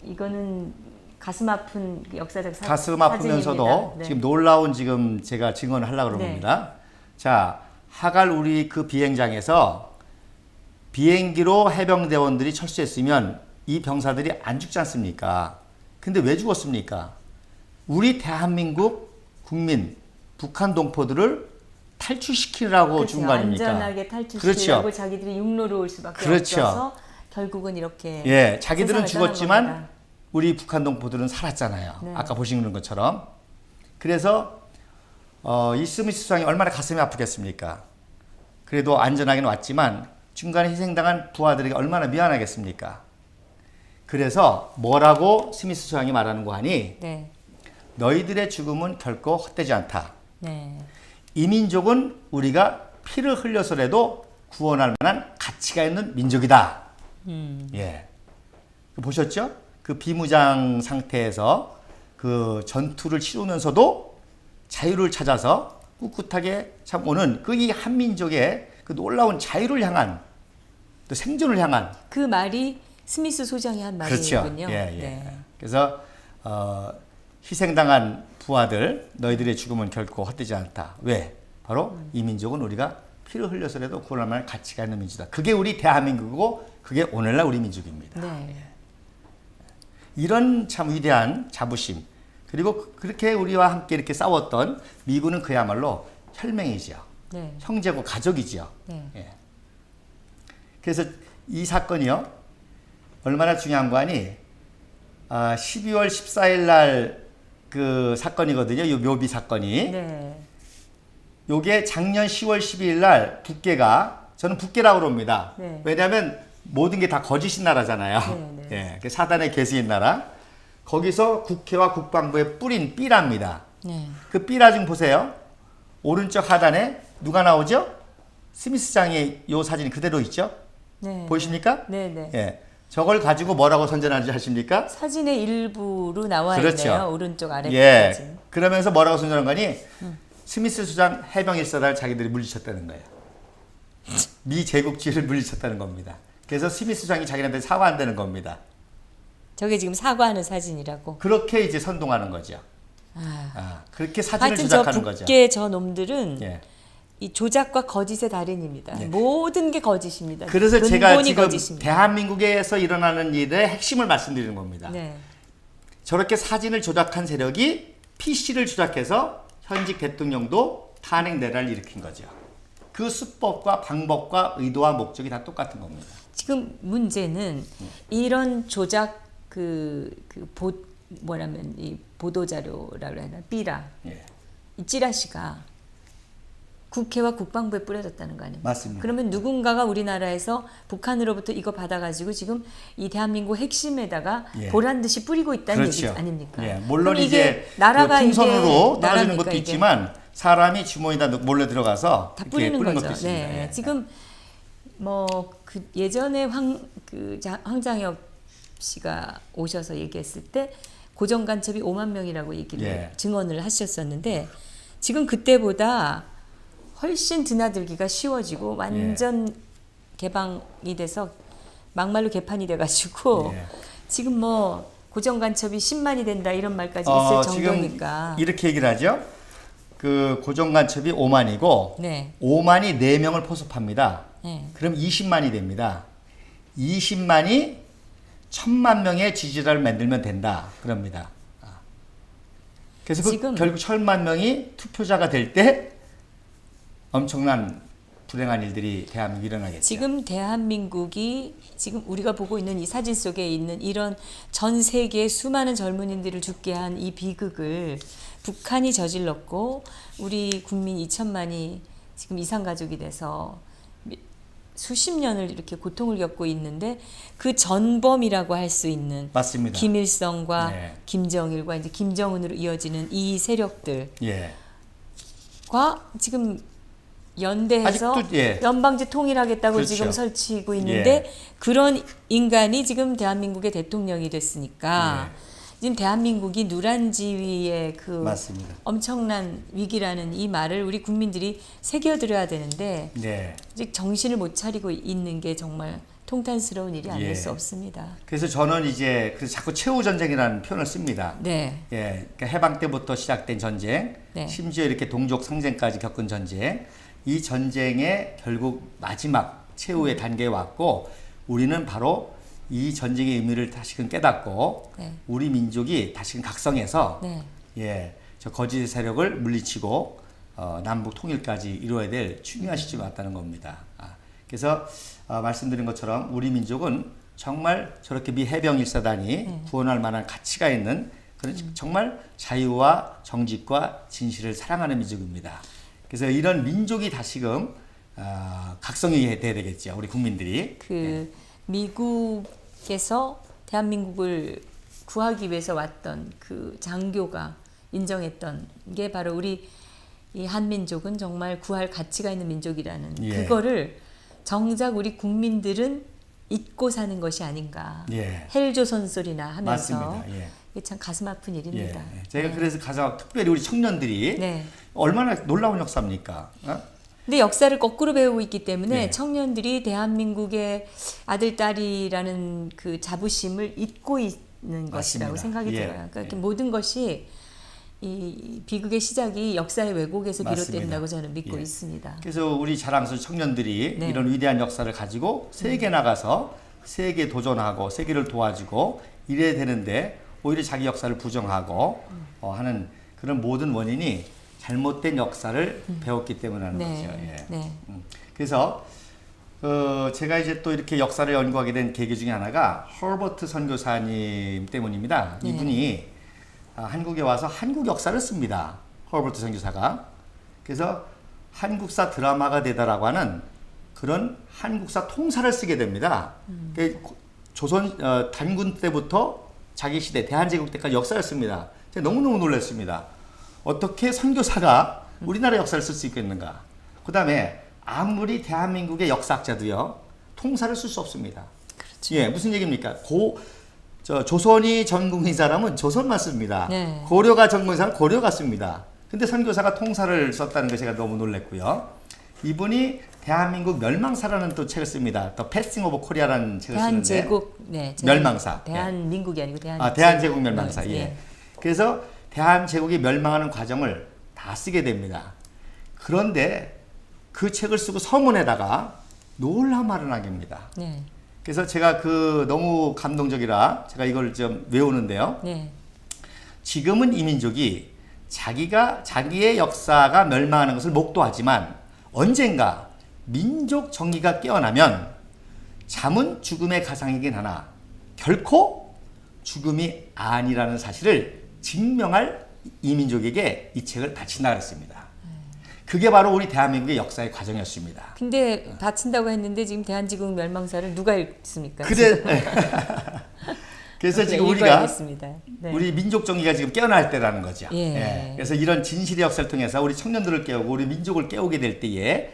이거는 가슴 아픈 역사적 가슴 아프면서도 네. 지금 놀라운 지금 제가 증언을 하려고 그런 겁니다. 자, 하갈 우리 그 비행장에서 비행기로 해병대원들이 철수했으면 이 병사들이 안 죽지 않습니까? 근데 왜 죽었습니까? 우리 대한민국 국민, 북한 동포들을 탈출시키라고 그렇죠. 죽은 거 아닙니까? 안전하게 탈출시키라고 그렇죠. 자기들이 육로로 올 수밖에 그렇죠. 없어서 결국은 이렇게 자기들은 세상을 떠난 죽었지만 겁니다. 우리 북한 동포들은 살았잖아요. 네. 아까 보시는 것처럼. 그래서 이 스미스 수상이 얼마나 가슴이 아프겠습니까? 그래도 안전하게는 왔지만 중간에 희생당한 부하들에게 얼마나 미안하겠습니까? 그래서 뭐라고 스미스 수상이 말하는 거 하니 너희들의 죽음은 결코 헛되지 않다. 이 민족은 우리가 피를 흘려서라도 구원할 만한 가치가 있는 민족이다. 보셨죠? 그 비무장 상태에서 그 전투를 치르면서도 자유를 찾아서 꿋꿋하게 참 오는 그 이 한민족의 그 놀라운 자유를 향한 또 생존을 향한 그 말이 스미스 소장이 한 그렇죠. 말이군요. 네. 그래서 희생당한 부하들 너희들의 죽음은 결코 헛되지 않다. 왜? 바로 이 민족은 우리가 피를 흘려서라도 구원할 만한 가치가 있는 민족이다. 그게 우리 대한민국이고 그게 오늘날 우리 민족입니다. 네. 이런 참 위대한 자부심 그리고 그렇게 우리와 함께 이렇게 싸웠던 미군은 그야말로 혈맹이죠. 네. 형제고 가족이죠. 네. 예. 그래서 이 사건이요 얼마나 중요한 거 아니 12월 14일 날 그 사건이거든요. 요 묘비 사건이. 네. 요게 작년 10월 12일 날 북계가 저는 북계라고 그럽니다. 네. 왜냐하면 모든 게 다 거짓인 나라잖아요. 네, 네. 예, 그 사단의 계수인 나라. 거기서 국회와 국방부에 뿌린 삐라입니다. 네. 그 삐라 좀 보세요. 오른쪽 하단에 누가 나오죠? 스미스장의 요 사진이 그대로 있죠? 네. 보이십니까? 네, 네. 예. 저걸 가지고 뭐라고 선전하는지 아십니까? 사진의 일부로 나와 그렇죠. 있네요. 오른쪽 아래 예. 사진. 그러면서 뭐라고 선전한 거니? 스미스 수장 해병 일사단을 자기들이 물리쳤다는 거예요. 미 제국주의를 물리쳤다는 겁니다. 그래서 스미스 수장이 자기네한테 사과한다는 겁니다. 저게 지금 사과하는 사진이라고. 그렇게 이제 선동하는 거죠. 그렇게 사진을 하여튼 조작하는 저 거죠. 북계 저 놈들은 예. 이 조작과 거짓의 달인입니다. 네. 모든 게 거짓입니다. 그래서 제가 근본이 지금 거짓입니다. 대한민국에서 일어나는 일의 핵심을 말씀드리는 겁니다. 네. 저렇게 사진을 조작한 세력이 PC를 조작해서 현직 대통령도 탄핵 내란을 일으킨 거죠. 그 수법과 방법과 의도와 목적이 다 똑같은 겁니다. 지금 문제는 이런 조작 뭐라면 이 보도 자료라고 해야 하나 삐라 예. 이 찌라시가 국회와 국방부에 뿌려졌다는 거 아닙니까? 맞습니다. 그러면 누군가가 우리나라에서 북한으로부터 이거 받아가지고 지금 이 대한민국 핵심에다가 예. 보란 듯이 뿌리고 있다는 그렇죠. 얘기 아닙니까? 예. 물론 그럼 이제 나라가 그 풍선으로 이게 떨어지는 나라니까 것도 이게 있지만 사람이 주머니에다 몰래 들어가서 다 이렇게 뿌리는 뿌리는 거죠. 것도 있습니다. 네. 예. 지금 뭐 그 예전에 황장엽 씨가 오셔서 얘기했을 때 고정 간첩이 5만 명이라고 얘기를 예. 증언을 하셨었는데 지금 그때보다 훨씬 드나들기가 쉬워지고 완전 개방이 돼서 막말로 개판이 돼가지고 예. 지금 뭐 고정 간첩이 10만이 된다 이런 말까지 있을 정도니까. 지금 이렇게 얘기를 하죠. 그 고정 간첩이 5만이고 네. 5만이 4명을 포섭합니다. 네. 그럼 20만이 됩니다. 20만이 1000만 명의 지지자를 만들면 된다. 그럽니다. 그래서 지금 결국 1000만 명이 투표자가 될 때 엄청난 불행한 일들이 대한민국에 일어나겠죠. 지금 대한민국이 지금 우리가 보고 있는 이 사진 속에 있는 이런 전 세계의 수많은 젊은이들을 죽게 한 이 비극을 북한이 저질렀고 우리 국민 2천만이 지금 이산가족이 돼서 수십 년을 이렇게 고통을 겪고 있는데 그 전범이라고 할 수 있는 맞습니다. 김일성과 네. 김정일과 이제 김정은으로 이어지는 이 세력들과 예. 지금 연대해서 아직도, 예. 연방제 통일하겠다고 그렇죠. 지금 설치고 있는데 예. 그런 인간이 지금 대한민국의 대통령이 됐으니까 예. 지금 대한민국이 누란지위의 그 맞습니다. 엄청난 위기라는 이 말을 우리 국민들이 새겨들어야 되는데 네. 아직 정신을 못 차리고 있는 게 정말 통탄스러운 일이 아닐 예. 수 없습니다. 그래서 저는 이제 그래서 자꾸 최후 전쟁이라는 표현을 씁니다. 네. 예, 그러니까 해방 때부터 시작된 전쟁, 네. 심지어 이렇게 동족 상쟁까지 겪은 전쟁, 이 전쟁의 결국 마지막 최후의 단계에 왔고 우리는 바로 이 전쟁의 의미를 다시금 깨닫고 네. 우리 민족이 다시금 각성해서 네. 예, 저 거짓 세력을 물리치고 남북 통일까지 이루어야 될 중요한 시점이 왔다는 겁니다. 그래서 말씀드린 것처럼 우리 민족은 정말 저렇게 미 해병 일사단이 구원할 만한 가치가 있는 그런 정말 자유와 정직과 진실을 사랑하는 민족입니다. 그래서 이런 민족이 다시금 각성이 돼야 되겠죠. 우리 국민들이. 미국에서 대한민국을 구하기 위해서 왔던 그 장교가 인정했던 게 바로 우리 이 한민족은 정말 구할 가치가 있는 민족이라는 예. 그거를 정작 우리 국민들은 잊고 사는 것이 아닌가. 예. 헬조선 소리나 하면서 맞습니다. 예. 이게 참 가슴 아픈 일입니다. 제가 그래서 가장 특별히 우리 청년들이 네. 얼마나 놀라운 역사입니까? 근데 역사를 거꾸로 배우고 있기 때문에 예. 청년들이 대한민국의 아들, 딸이라는 그 자부심을 잊고 있는 것이라고 맞습니다. 생각이 예. 들어요. 그러니까 모든 것이 이 비극의 시작이 역사의 왜곡에서 맞습니다. 비롯된다고 저는 믿고 예. 있습니다. 그래서 우리 자랑스러운 청년들이 네. 이런 위대한 역사를 가지고 세계 나가서 세계 도전하고 세계를 도와주고 이래야 되는데 오히려 자기 역사를 부정하고 하는 그런 모든 원인이 잘못된 역사를 배웠기 때문이라는 네. 거죠. 예. 네. 그래서 제가 이제 또 이렇게 역사를 연구하게 된 계기 중에 하나가 허버트 선교사님 때문입니다. 네. 이분이 한국에 와서 한국 역사를 씁니다. 허버트 선교사가. 그래서 한국사 드라마가 되다라고 하는 그런 한국사 통사를 쓰게 됩니다. 조선 단군 때부터 자기 시대 대한제국 때까지 역사를 씁니다. 제가 너무너무 놀랐습니다. 어떻게 선교사가 우리나라 역사를 쓸 수 있겠는가. 그 다음에 아무리 대한민국의 역사학자도요 통사를 쓸 수 없습니다. 그렇죠. 예, 무슨 얘기입니까? 조선이 전국인 사람은 조선만 씁니다. 네. 고려가 전국인 사람은 고려가 씁니다. 근데 선교사가 통사를 썼다는 게 제가 너무 놀랐고요. 이분이 대한민국 멸망사라는 또 책을 씁니다. The Passing of Korea라는 책을 쓰는데 대한제국 네, 멸망사. 대한민국이 아니고 대한제국 멸망사. 네. 예. 그래서 대한제국이 멸망하는 과정을 다 쓰게 됩니다. 그런데 그 책을 쓰고 서문에다가 놀라운 말을 남깁니다. 네. 그래서 제가 너무 감동적이라 제가 이걸 좀 외우는데요. 네. 지금은 이 민족이 자기의 역사가 멸망하는 것을 목도하지만 언젠가 민족 정의가 깨어나면 잠은 죽음의 가상이긴 하나 결코 죽음이 아니라는 사실을 증명할 이 민족에게 이 책을 바친다 그랬습니다. 그게 바로 우리 대한민국의 역사의 과정이었습니다. 근데 바친다고 했는데 지금 대한제국 멸망사를 누가 읽습니까? 그래서 지금 읽어야겠습니다. 네. 우리 민족 정의가 지금 깨어날 때라는 거죠. 예. 예. 그래서 이런 진실의 역사를 통해서 우리 청년들을 깨우고 우리 민족을 깨우게 될 때에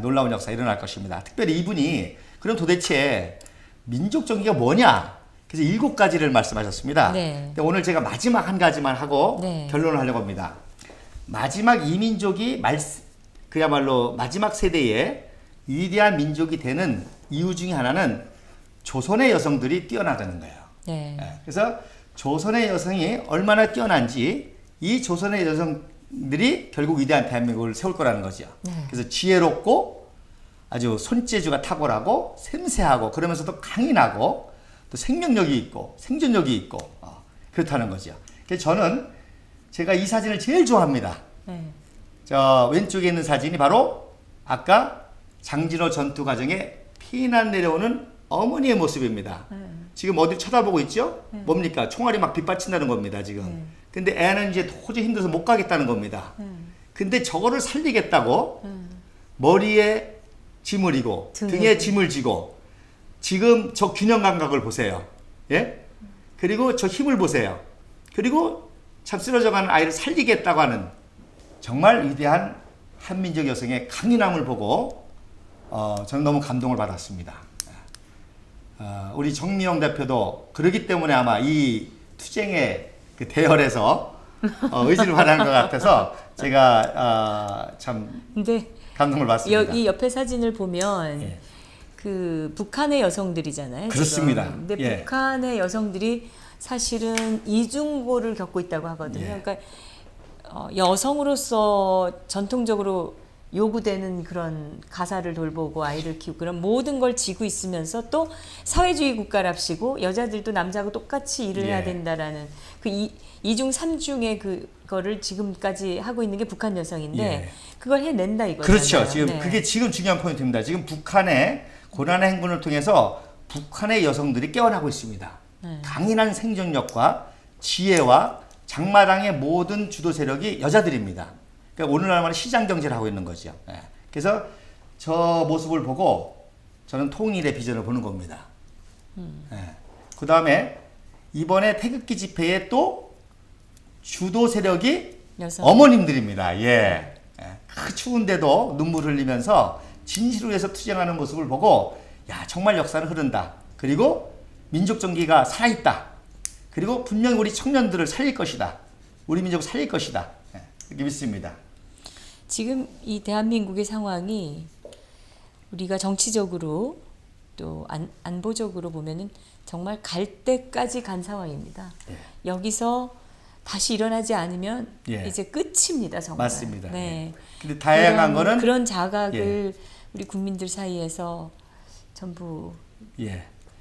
놀라운 역사가 일어날 것입니다. 특별히 이분이 그럼 도대체 민족 정의가 뭐냐? 그래서 7가지를 말씀하셨습니다. 네. 근데 오늘 제가 마지막 한 가지만 하고 네. 결론을 하려고 합니다. 마지막 이 민족이 그야말로 마지막 세대의 위대한 민족이 되는 이유 중에 하나는 조선의 여성들이 뛰어나다는 거예요. 네. 그래서 조선의 여성이 얼마나 뛰어난지 이 조선의 여성들이 결국 위대한 대한민국을 세울 거라는 거죠. 네. 그래서 지혜롭고 아주 손재주가 탁월하고 섬세하고 그러면서도 강인하고 또 생명력이 있고 생존력이 있고 그렇다는 거죠. 그래서 저는 제가 이 사진을 제일 좋아합니다. 네. 저 왼쪽에 있는 사진이 바로 아까 장진호 전투 과정에 피난 내려오는 어머니의 모습입니다. 지금 어디 쳐다보고 있죠? 뭡니까? 총알이 막 빗받친다는 겁니다, 지금. 근데 애는 이제 도저히 힘들어서 못 가겠다는 겁니다. 근데 저거를 살리겠다고 머리에 짐을 이고 등에 짐을 지고 지금 저 균형 감각을 보세요. 예? 그리고 저 힘을 보세요. 그리고 참 쓰러져가는 아이를 살리겠다고 하는 정말 위대한 한민족 여성의 강인함을 보고 저는 너무 감동을 받았습니다. 우리 정미영 대표도 그러기 때문에 아마 이 투쟁의 그 대열에서 의지를 발휘한 것 같아서 제가 참 근데 감동을 받습니다. 이 옆에 사진을 보면 예. 그 북한의 여성들이잖아요. 그렇습니다. 지금. 근데 예. 북한의 여성들이 사실은 이중고를 겪고 있다고 하거든요. 예. 그러니까 여성으로서 전통적으로 요구되는 그런 가사를 돌보고 아이를 키우고 그런 모든 걸 지고 있으면서 또 사회주의 국가랍시고 여자들도 남자하고 똑같이 일을 해야 예. 된다라는 그 이중 삼중의 그거를 지금까지 하고 있는 게 북한 여성인데 예. 그걸 해낸다 이거잖아요. 그렇죠. 지금 네. 그게 지금 중요한 포인트입니다. 지금 북한의 고난의 행군을 통해서 북한의 여성들이 깨어나고 있습니다. 네. 강인한 생존력과 지혜와 장마당의 모든 주도 세력이 여자들입니다. 그러니까 오늘날 말에 시장 경제를 하고 있는 거죠. 예. 그래서 저 모습을 보고 저는 통일의 비전을 보는 겁니다. 예. 그 다음에 이번에 태극기 집회에 또 주도 세력이 여성. 어머님들입니다. 예. 그 추운데도 눈물 흘리면서 진실을 위해서 투쟁하는 모습을 보고 야 정말 역사는 흐른다. 그리고 민족 정기가 살아있다. 그리고 분명히 우리 청년들을 살릴 것이다. 우리 민족을 살릴 것이다. 이렇게 믿습니다. 지금 이 대한민국의 상황이 우리가 정치적으로 또 안보적으로 보면은 정말 갈 때까지 간 상황입니다. 예. 여기서 다시 일어나지 않으면 예. 이제 끝입니다, 정말. 맞습니다. 네. 근데 다양한 거는 그런 자각을 우리 국민들 사이에서 전부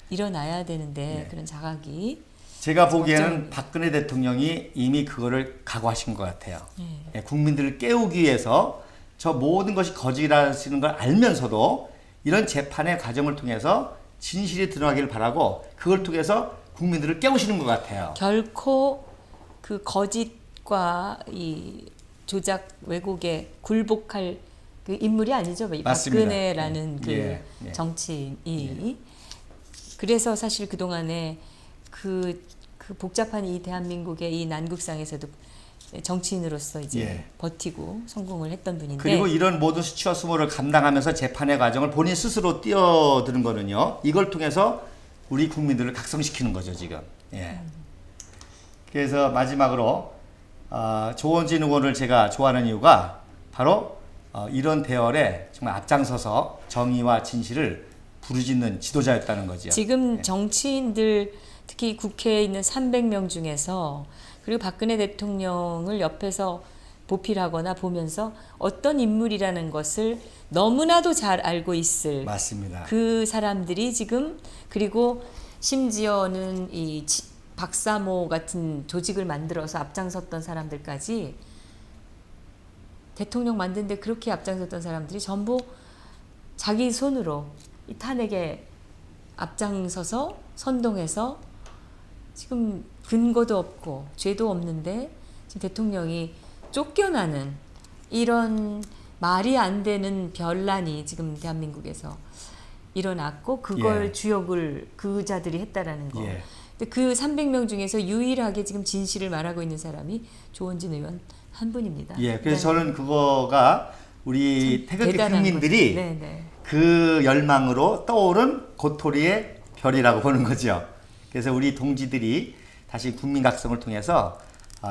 일어나야 되는데 그런 자각이 제가 보기에는 박근혜 대통령이 이미 그거를 각오하신 것 같아요. 국민들을 깨우기 위해서 저 모든 것이 거짓이라는 걸 알면서도 이런 재판의 과정을 통해서 진실이 드러나기를 바라고 그걸 통해서 국민들을 깨우시는 것 같아요. 결코 그 거짓과 이 조작 왜곡에 굴복할 그 인물이 아니죠. 이 박근혜라는 그 정치인이. 그래서 사실 그동안에 그 복잡한 이 대한민국의 이 난국상에서도 정치인으로서 이제 버티고 성공을 했던 분인데, 그리고 이런 모든 수치와 수모를 감당하면서 재판의 과정을 본인 스스로 뛰어드는 거는요, 이걸 통해서 우리 국민들을 각성시키는 거죠 지금. 그래서 마지막으로 조원진 의원을 제가 좋아하는 이유가 바로 이런 대열에 정말 앞장서서 정의와 진실을 부르짖는 지도자였다는 거죠. 지금 정치인들 특히 국회에 있는 300명 중에서 그리고 박근혜 대통령을 옆에서 보필하거나 보면서 어떤 인물이라는 것을 너무나도 잘 알고 있을 맞습니다. 그 사람들이 지금, 그리고 심지어는 이 박사모 같은 조직을 만들어서 앞장섰던 사람들까지, 대통령 만드는데 그렇게 앞장섰던 사람들이 전부 자기 손으로 이 탄핵에 앞장서서 선동해서 지금 근거도 없고 죄도 없는데 지금 대통령이 쫓겨나는 이런 말이 안 되는 변란이 지금 대한민국에서 일어났고, 그걸 주역을 그 자들이 했다라는 거. 근데 그 300명 중에서 유일하게 지금 진실을 말하고 있는 사람이 조원진 의원 한 분입니다. 그래서 저는 그거가 우리 태극기 국민들이 그 열망으로 떠오른 고토리의 별이라고 보는 거죠. 그래서 우리 동지들이 다시 국민 각성을 통해서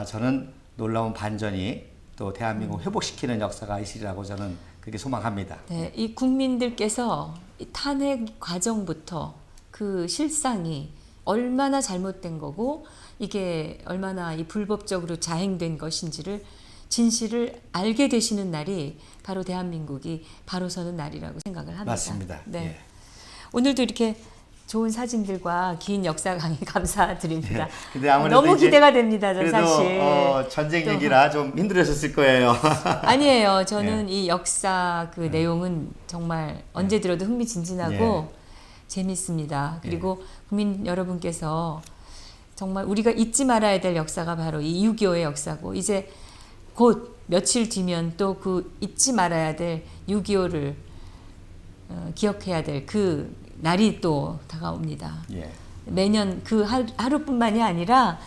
저는 놀라운 반전이 또 대한민국 회복시키는 역사가 있으리라고 저는 그렇게 소망합니다. 이 국민들께서 이 탄핵 과정부터 그 실상이 얼마나 잘못된 거고 이게 얼마나 이 불법적으로 자행된 것인지를 진실을 알게 되시는 날이 바로 대한민국이 바로 서는 날이라고 생각을 합니다. 맞습니다. 오늘도 이렇게 좋은 사진들과 긴 역사 강의 감사드립니다. 근데 아무래도 너무 기대가 됩니다. 저 사실. 전쟁 얘기라 좀 힘들으셨을 거예요. 아니에요. 저는 이 역사 그 내용은 정말 언제 들어도 흥미진진하고 재밌습니다. 그리고 국민 여러분께서 정말 우리가 잊지 말아야 될 역사가 바로 이 6.25의 역사고, 이제 곧 며칠 뒤면 또 그 잊지 말아야 될 6.25를 기억해야 될 그 날이 또 다가옵니다. 매년 그 하루뿐만이 아니라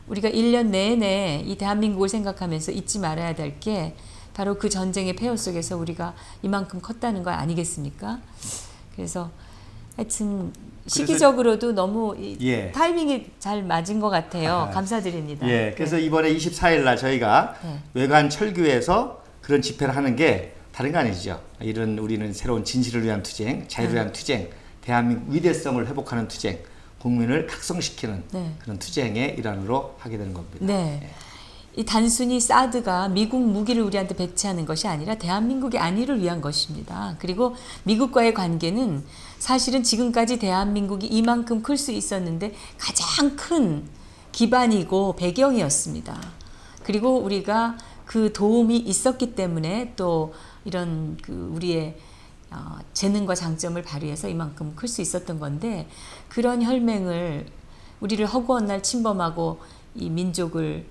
우리가 1년 내내 이 대한민국을 생각하면서 잊지 말아야 될 게 바로 그 전쟁의 폐허 속에서 우리가 이만큼 컸다는 거 아니겠습니까? 그래서 하여튼 시기적으로도 너무 타이밍이 잘 맞은 것 같아요. 감사드립니다. 그래서 이번에 24일 날 저희가 외관 철교에서 그런 집회를 하는 게 다른 거 아니죠. 이런 우리는 새로운 진실을 위한 투쟁, 자유를 위한 투쟁, 대한민국 위대성을 회복하는 투쟁, 국민을 각성시키는 그런 투쟁의 일환으로 하게 되는 겁니다. 이 단순히 사드가 미국 무기를 우리한테 배치하는 것이 아니라 대한민국의 안위를 위한 것입니다. 그리고 미국과의 관계는 사실은 지금까지 대한민국이 이만큼 클 수 있었는데 가장 큰 기반이고 배경이었습니다. 그리고 우리가 그 도움이 있었기 때문에 또 이런 그 우리의 재능과 장점을 발휘해서 이만큼 클 수 있었던 건데, 그런 혈맹을 우리를 허구한 날 침범하고 이 민족을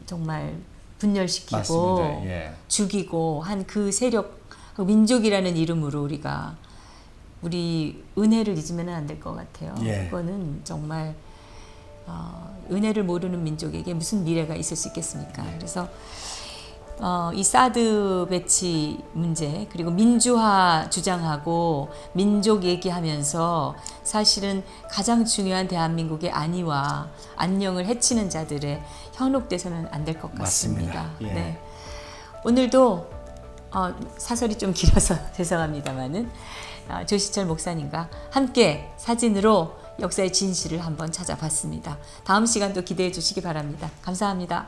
정말 분열시키고 죽이고 한 그 세력, 민족이라는 이름으로 우리가 우리 은혜를 잊으면 안 될 것 같아요. 그거는 정말 은혜를 모르는 민족에게 무슨 미래가 있을 수 있겠습니까? 그래서 이 사드 배치 문제, 그리고 민주화 주장하고 민족 얘기하면서 사실은 가장 중요한 대한민국의 안위와 안녕을 해치는 자들의 현혹돼서는 안 될 것 같습니다. 오늘도 사설이 좀 길어서 죄송합니다만은 조시철 목사님과 함께 사진으로 역사의 진실을 한번 찾아봤습니다. 다음 시간도 기대해 주시기 바랍니다. 감사합니다.